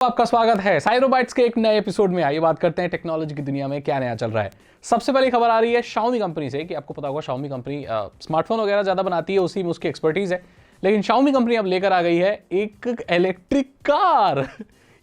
आपका स्वागत है साइरोबाइट्स के एक नए एपिसोड में। आइए बात करते हैं टेक्नोलॉजी की दुनिया में क्या नया चल रहा है। सबसे पहली खबर आ रही है Xiaomi कंपनी से कि आपको पता होगा Xiaomi कंपनी स्मार्टफोन वगैरह ज़्यादा बनाती है, उसी में उसकी एक्सपर्टीज़ है। लेकिन Xiaomi कंपनी अब लेकर आ गई है एक इलेक्ट्रिक कार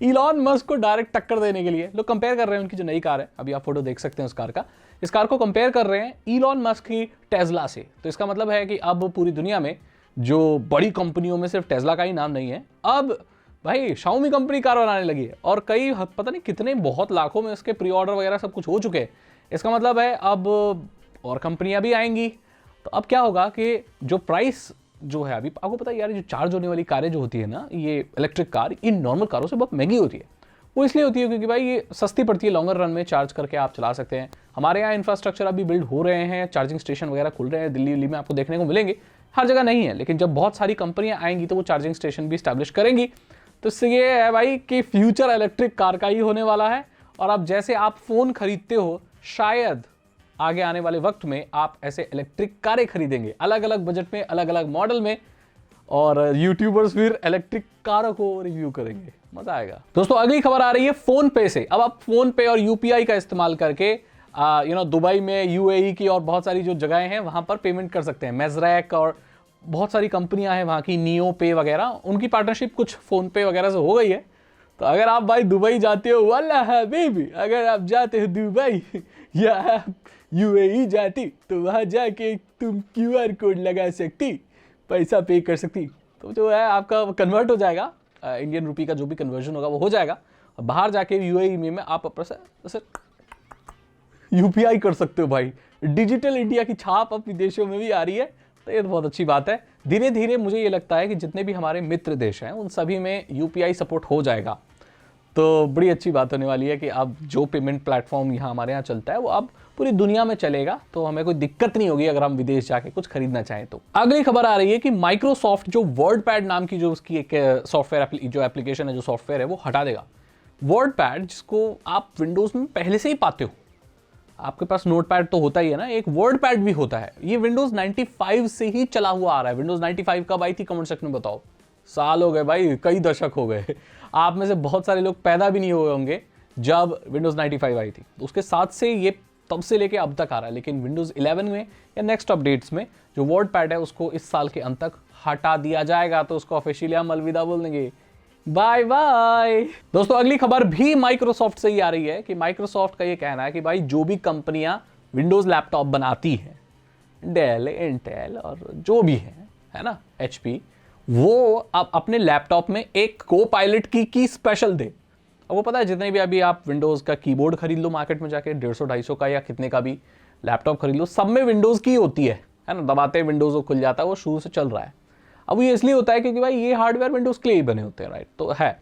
इलॉन मस्क को डायरेक्ट टक्कर देने के लिए। लोग कंपेयर कर रहे हैं उनकी जो नई कार है, अभी आप फोटो देख सकते हैं उस कार का। इस कार को कंपेयर कर रहे हैं इलॉन मस्क की टेस्ला से। तो इसका मतलब है कि अब पूरी दुनिया में जो बड़ी कंपनियों में सिर्फ टेस्ला का ही नाम नहीं है, अब भाई Xiaomi कंपनी कार बनाने लगी है और कई पता नहीं कितने बहुत लाखों में उसके प्री ऑर्डर वगैरह सब कुछ हो चुके हैं। इसका मतलब है अब और कंपनियां भी आएंगी। तो अब क्या होगा कि जो प्राइस जो है, अभी आपको पता है यार, जो चार्ज होने वाली कारें जो होती है ना, ये इलेक्ट्रिक कार इन नॉर्मल कारों से बहुत महंगी होती है। वो इसलिए होती है क्योंकि भाई ये सस्ती पड़ती है, लॉन्गर रन में चार्ज करके आप चला सकते हैं। हमारे यहाँ इंफ्रास्ट्रक्चर अभी बिल्ड हो रहे हैं, चार्जिंग स्टेशन वगैरह खुल रहे हैं, दिल्ली में आपको देखने को मिलेंगे, हर जगह नहीं है। लेकिन जब बहुत सारी कंपनियां आएंगी तो वो चार्जिंग स्टेशन भी स्टैब्लिश करेंगी। तो इससे ये है भाई कि फ्यूचर इलेक्ट्रिक कार का ही होने वाला है। और अब जैसे आप फोन खरीदते हो, शायद आगे आने वाले वक्त में आप ऐसे इलेक्ट्रिक कारें खरीदेंगे, अलग अलग बजट में, अलग अलग मॉडल में, और यूट्यूबर्स फिर इलेक्ट्रिक कारों को रिव्यू करेंगे। मजा आएगा। दोस्तों अगली खबर आ रही है फोन पे से। अब आप फोन पे और यूपीआई का इस्तेमाल करके दुबई में, यूएई की और बहुत सारी जो जगहें हैं वहां पर पेमेंट कर सकते हैं। मेजरैक और बहुत सारी कंपनियां हैं वहाँ की, नियो पे वगैरह, उनकी पार्टनरशिप कुछ फोन पे वगैरह से हो गई है। तो अगर आप भाई दुबई जाते हो, वाला है बेबी, अगर आप जाते हो दुबई या यूएई जाती, तो वहाँ जाके तुम क्यूआर कोड लगा सकती, पैसा पे कर सकती, तो जो है आपका कन्वर्ट हो जाएगा, इंडियन रुपी का जो भी कन्वर्जन होगा वो हो जाएगा। और बाहर जाके यूएई में आप अपने यूपीआई कर सकते हो। भाई डिजिटल इंडिया की छाप अब विदेशों में भी आ रही है, तो ये बहुत अच्छी बात है। धीरे धीरे मुझे ये लगता है कि जितने भी हमारे मित्र देश हैं उन सभी में यूपीआई सपोर्ट हो जाएगा। तो बड़ी अच्छी बात होने वाली है कि अब जो पेमेंट प्लेटफॉर्म यहाँ हमारे यहाँ चलता है वो अब पूरी दुनिया में चलेगा, तो हमें कोई दिक्कत नहीं होगी अगर हम विदेश जाके कुछ खरीदना चाहें तो। अगली खबर आ रही है कि माइक्रोसॉफ्ट जो वर्डपैड नाम की जो उसकी एक सॉफ्टवेयर जो एप्लीकेशन है, जो सॉफ्टवेयर है, वो हटा देगा। वर्डपैड जिसको आप विंडोज में पहले से ही पाते हो, आपके पास नोटपैड तो होता ही है ना, एक वर्ड पैड भी होता है। ये विंडोज 95 से ही चला हुआ आ रहा है। विंडोज 95 कब आई थी कमेंट सेक्शन में बताओ। साल हो गए भाई, कई दशक हो गए। आप में से बहुत सारे लोग पैदा भी नहीं हुए होंगे जब विंडोज 95 आई थी। तो उसके साथ से ये तब से लेके अब तक आ रहा है। लेकिन विंडोज 11 में या नेक्स्ट अपडेट्स में जो वर्ड पैड है उसको इस साल के अंत तक हटा दिया जाएगा। तो उसको ऑफिशियली हम अलविदा बोल देंगे, बाय बाय। दोस्तों अगली खबर भी माइक्रोसॉफ्ट से ही आ रही है कि माइक्रोसॉफ्ट का ये कहना है कि भाई जो भी कंपनियां विंडोज लैपटॉप बनाती हैं, डेल, इंटेल और जो भी है ना, एचपी, वो अब अपने लैपटॉप में एक को पायलट की स्पेशल दे। अब वो पता है जितने भी अभी आप विंडोज का कीबोर्ड खरीद लो मार्केट में जाके, 150-250 का या कितने का भी लैपटॉप खरीद लो, सब में विंडोज की होती है ना, दबाते विंडोज को खुल जाता है, वो शुरू से चल रहा है। अब ये इसलिए होता है क्योंकि भाई ये हार्डवेयर विंडोज के लिए ही बने होते हैं, राइट, तो है।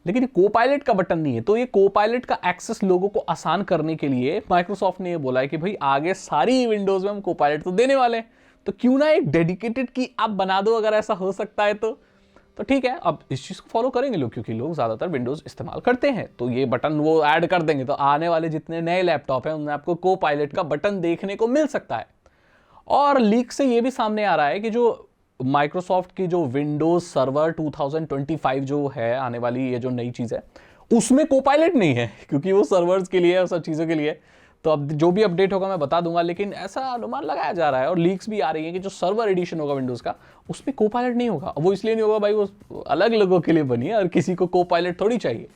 लेकिन को पायलट का बटन नहीं है। तो ये को पायलट का एक्सेस लोगों को आसान करने के लिए माइक्रोसॉफ्ट ने ये बोला है कि भाई आगे सारी विंडोज में हम को पायलट तो देने वाले हैं, तो क्यों ना एक डेडिकेटेड की आप बना दो, अगर ऐसा हो सकता है तो ठीक है। अब इस चीज को फॉलो करेंगे लोग, क्योंकि लोग ज्यादातर विंडोज इस्तेमाल करते हैं, तो ये बटन वो ऐड कर देंगे। तो आने वाले जितने नए लैपटॉप हैं उनमें आपको को पायलट का बटन देखने को मिल सकता है। और लीक से ये भी सामने आ रहा है कि जो माइक्रोसॉफ्ट की जो विंडोज सर्वर 2025 जो है आने वाली, ये जो नई चीज है, उसमें कोपायलट नहीं है, क्योंकि वो सर्वर्स के लिए और सब चीजों के लिए। तो अब जो भी अपडेट होगा मैं बता दूंगा, लेकिन ऐसा अनुमान लगाया जा रहा है और लीक्स भी आ रही है कि जो सर्वर एडिशन होगा विंडोज का, उसमें कोपायलट नहीं होगा। वो इसलिए नहीं होगा भाई, वो अलग लोगों के लिए बनी है और किसी को कोपायलट थोड़ी चाहिए।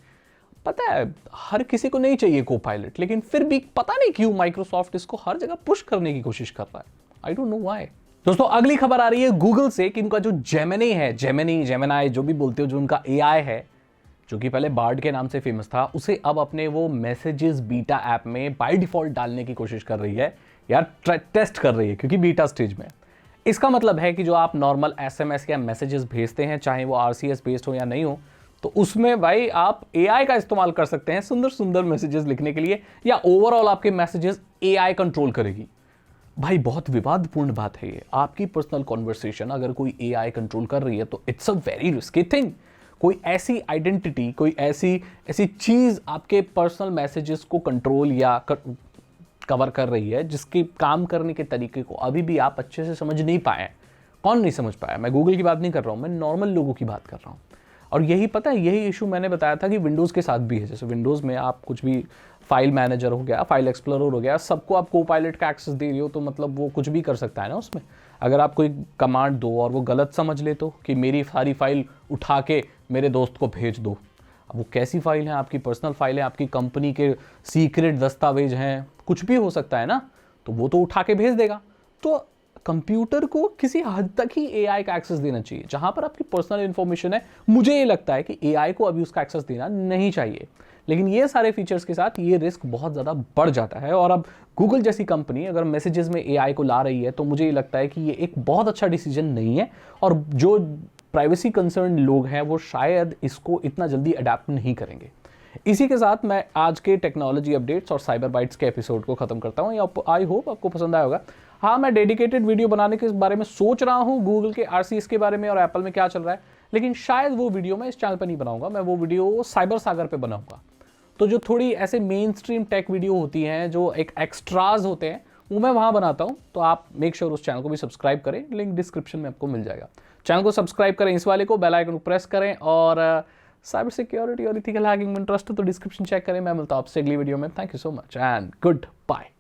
पता है हर किसी को नहीं चाहिए कोपायलट, लेकिन फिर भी पता नहीं क्यों माइक्रोसॉफ्ट इसको हर जगह पुश करने की कोशिश कर रहा है। I don't know why. दोस्तों अगली खबर आ रही है गूगल से कि उनका जो जेमिनी है, जेमिनाई जो भी बोलते हो, जो उनका एआई है, जो कि पहले बार्ड के नाम से फेमस था, उसे अब अपने वो मैसेजेस बीटा ऐप में बाय डिफॉल्ट डालने की कोशिश कर रही है, यार टेस्ट कर रही है, क्योंकि बीटा स्टेज में। इसका मतलब है कि जो आप नॉर्मल एसएमएस या मैसेजेस भेजते हैं, चाहे वो आरसीएस बेस्ड हो या नहीं हो, तो उसमें भाई आप एआई का इस्तेमाल कर सकते हैं सुंदर सुंदर मैसेजेस लिखने के लिए, या ओवरऑल आपके मैसेजेस एआई कंट्रोल करेगी। भाई बहुत विवादपूर्ण बात है ये। आपकी पर्सनल कॉन्वर्सेशन अगर कोई एआई कंट्रोल कर रही है तो it's a very risky thing. कोई ऐसी आइडेंटिटी, कोई ऐसी चीज आपके पर्सनल मैसेजेस को कंट्रोल या कवर कर रही है जिसके काम करने के तरीके को अभी भी आप अच्छे से समझ नहीं पाए। कौन नहीं समझ पाया? मैं गूगल की बात नहीं कर रहा हूं, मैं नॉर्मल लोगों की बात कर रहा हूं। और यही पता है, यही इशू मैंने बताया था कि विंडोज़ के साथ भी है। जैसे विंडोज़ में आप कुछ भी फाइल मैनेजर हो गया, फाइल एक्सप्लोरर हो गया, सबको आप कोपायलट का एक्सेस दे रही हो, तो मतलब वो कुछ भी कर सकता है ना उसमें। अगर आप कोई कमांड दो और वो गलत समझ ले तो कि मेरी सारी फाइल उठा के मेरे दोस्त को भेज दो, अब वो कैसी फाइल है, आपकी पर्सनल फाइल है, आपकी कंपनी के सीक्रेट दस्तावेज हैं, कुछ भी हो सकता है ना, तो वो तो उठा के भेज देगा। तो कंप्यूटर को किसी हद तक ही एआई का एक्सेस देना चाहिए। जहां पर आपकी पर्सनल इंफॉर्मेशन है, मुझे ये लगता है कि एआई को अभी उसका एक्सेस देना नहीं चाहिए। लेकिन ये सारे फीचर्स के साथ ये रिस्क बहुत ज़्यादा बढ़ जाता है। और अब गूगल जैसी कंपनी अगर मैसेजेस में एआई को ला रही है, तो मुझे ये लगता है कि ये एक बहुत अच्छा डिसीजन नहीं है। और जो प्राइवेसी कंसर्न लोग हैं वो शायद इसको इतना जल्दी अडेप्ट नहीं करेंगे। इसी के साथ मैं आज के टेक्नोलॉजी अपडेट्स और साइबर बाइट्स के एपिसोड को खत्म करता हूँ। आई होप आपको पसंद आया होगा। हाँ, मैं डेडिकेटेड वीडियो बनाने के बारे में सोच रहा हूँ, गूगल के आरसीएस के बारे में और एप्पल में क्या चल रहा है, लेकिन शायद वो वीडियो मैं इस चैनल पर नहीं बनाऊंगा, मैं वो वीडियो साइबर सागर पे बनाऊंगा। तो जो थोड़ी ऐसे मेन स्ट्रीम टेक वीडियो होती हैं, जो एक एक्स्ट्राज होते हैं, वो मैं वहाँ बनाता हूँ। तो आप मेक श्योर उस चैनल को भी सब्सक्राइब करें, लिंक डिस्क्रिप्शन में आपको मिल जाएगा। चैनल को सब्सक्राइब करें, इस वाले को बेल आइकन को प्रेस करें, और साइबर सिक्योरिटी और इथिकल हैकिंग में इंटरेस्ट है तो डिस्क्रिप्शन चेक करें। मैं मिलता हूँ आपसे अगली वीडियो में। Thank you so much and good bye.